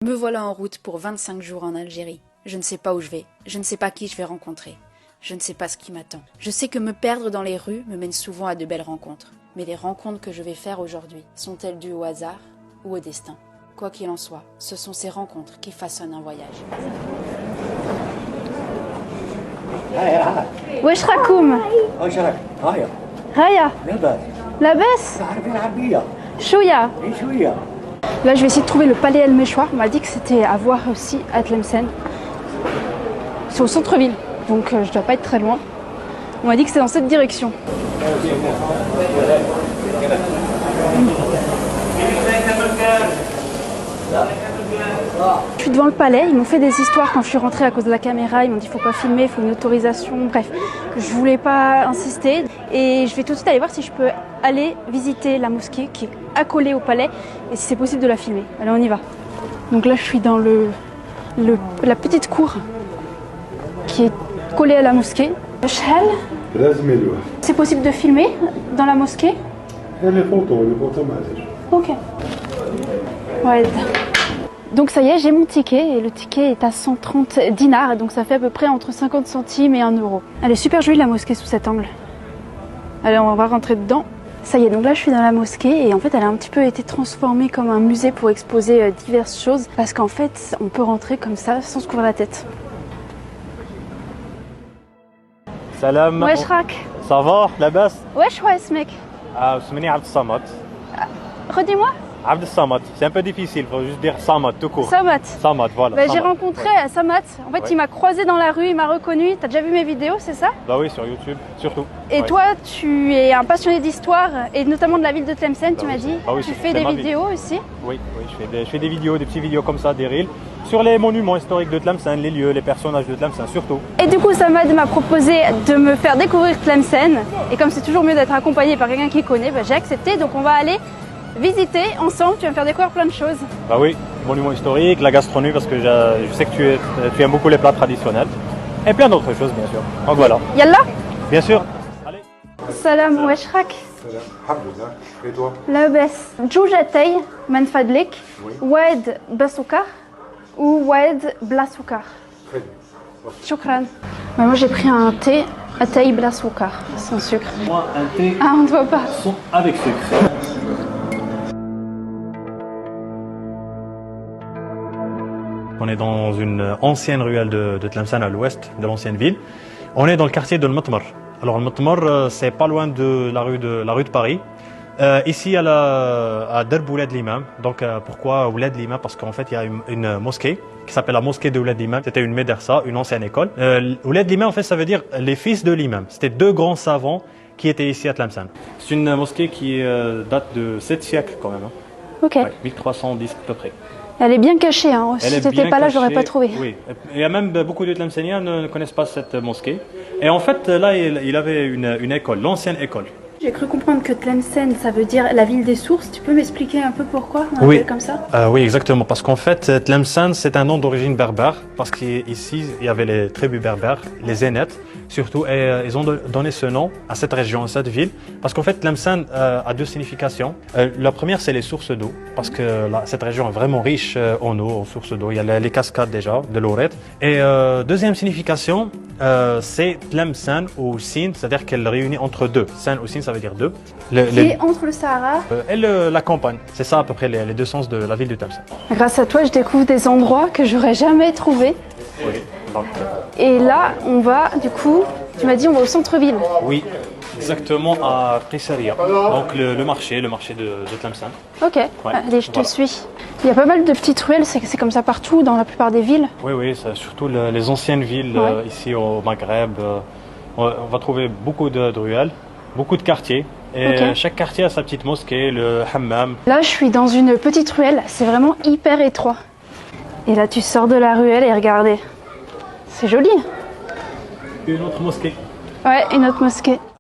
Me voilà en route pour 25 jours en Algérie. Je ne sais pas où je vais, je ne sais pas qui je vais rencontrer. Je ne sais pas ce qui m'attend. Je sais que me perdre dans les rues me mène souvent à de belles rencontres. Mais les rencontres que je vais faire aujourd'hui sont-elles dues au hasard ou au destin? Quoi qu'il en soit, ce sont ces rencontres qui façonnent un voyage. وش راكم؟ وش راك؟ هايا هيا لاباس لاباس تعرفي العربية شوية. اي شوية Là je vais essayer de trouver le palais El Mechouar. On m'a dit que c'était à voir aussi à Tlemcen. C'est au centre-ville, donc je dois pas être très loin. On m'a dit que c'était dans cette direction. Je suis devant le palais, ils m'ont fait des histoires quand je suis rentrée à cause de la caméra, ils m'ont dit faut pas filmer, il faut une autorisation, bref. Je voulais pas insister et je vais tout de suite aller voir si je peux aller visiter la mosquée qui est accolée au palais et si c'est possible de la filmer. Allez, on y va. Donc là je suis dans la petite cour qui est collée à la mosquée. Shell, c'est possible de filmer dans la mosquée? Les photos معلش. Ok. Ouais. Donc ça y est, j'ai mon ticket et le ticket est à 130 dinars, donc ça fait à peu près entre 50 centimes et 1 euro. Elle est super jolie la mosquée sous cet angle. Allez, on va rentrer dedans. Ça y est, donc là je suis dans la mosquée et en fait elle a un petit peu été transformée comme un musée pour exposer diverses choses parce qu'en fait on peut rentrer comme ça sans se couvrir la tête. سلام. Wesh rak. Ça va لاباس؟ Wesh ouais ce mec. اسمني عبد الصمد. Redis-moi. عبد الصمد. C'est un peu difficile, faut juste dire Samad tout court. Samat. Samad, voilà. Bah, j'ai Samad. rencontré Samat. En fait Ouais. il m'a croisé dans la rue, il m'a reconnu. T'as déjà vu mes vidéos, c'est ça? Bah oui, sur YouTube, surtout. Et Ouais. toi, tu es un passionné d'histoire et notamment de la ville de Tlemcen, tu Bah m'as oui, dit. bah oui, Tu c'est- fais c'est des ma ville. vidéos aussi. Oui, je fais des vidéos, des petites vidéos comme ça, des reels, sur les monuments historiques de Tlemcen, les lieux, les personnages de Tlemcen, surtout. Et du coup, Samad m'a proposé de me faire découvrir Tlemcen. Et comme c'est toujours mieux d'être accompagné par quelqu'un qui connaît, bah, j'ai accepté. Donc on va aller visiter ensemble. Tu vas me faire découvrir plein de choses. Bah oui, monuments historiques, la gastronomie, parce que je sais que tu aimes beaucoup les plats traditionnels, et plein d'autres choses, bien sûr. Donc voilà, Yallah. bien sûr. Allez. Salam weshrak. Alhamdulillah. Et toi? Labes. Djoujatay manfadlik. Wad basoukar ou wad blasoukar. Très bien. Shukran. Bah, moi j'ai pris un thé à taille blasoukar, sans sucre. Moi, un thé Ah, on ne voit pas. avec sucre. On est dans une ancienne ruelle de Tlemcen à l'ouest de l'ancienne ville. On est dans le quartier de Metmar. Alors le Metmar, c'est pas loin de la rue de Paris. Ici à Derb Ouled l'Imam. Donc pourquoi Ouled l'Imam? Parce qu'en fait il y a une mosquée qui s'appelle la mosquée de Ouled l'Imam. C'était une médersa, une ancienne école. Ouled l'Imam en fait ça veut dire les fils de l'imam. C'était deux grands savants qui étaient ici à Tlemcen. C'est une mosquée qui date de 7 siècles quand même. Hein. Ok. Ouais, 1310 à peu près. Elle est bien cachée. Hein. Elle Si est tu n'étais bien pas là, je l'aurais cachée, pas trouvé. Oui, il y a même beaucoup de Tlemceniens ne connaissent pas cette mosquée. Et en fait, là, il avait une école, l'ancienne école. J'ai cru comprendre que Tlemcen, ça veut dire la ville des sources. Tu peux m'expliquer un peu pourquoi on Oui. appelle comme ça? Oui, exactement. Parce qu'en fait, Tlemcen, c'est un nom d'origine berbère. Parce qu'ici, il y avait les tribus berbères, les Zénètes, surtout. Et ils ont donné ce nom à cette région, à cette ville. Parce qu'en fait, Tlemcen a deux significations. La première, c'est les sources d'eau. Parce que cette région est vraiment riche en eau, en sources d'eau. Il y a les cascades déjà, de l'Orette. Et deuxième signification, c'est Tlemcen ou Sin, c'est-à-dire qu'elle réunit entre deux. Sen ou Sin, ça veut dire deux. Et entre le Sahara. Et la campagne. C'est ça à peu près les deux sens de la ville de Tlemcen. Grâce à toi, je découvre des endroits que j'aurais jamais trouvés. Oui. Donc, Et là, on va, du coup, tu m'as dit, on va au centre-ville. oui, exactement à Qissaria. Donc le marché de Tlemcen. Ok, allez, je te voilà. suis. Il y a pas mal de petites ruelles, c'est comme ça partout, dans la plupart des villes. Oui, c'est surtout les anciennes villes Ouais. ici au Maghreb. On va trouver beaucoup de ruelles, beaucoup de quartiers. Et Ok. chaque quartier a sa petite mosquée, le hammam. Là, je suis dans une petite ruelle, c'est vraiment hyper étroit. Et là, tu sors de la ruelle et regardez. C'est joli. Une autre mosquée. Ouais, une autre mosquée.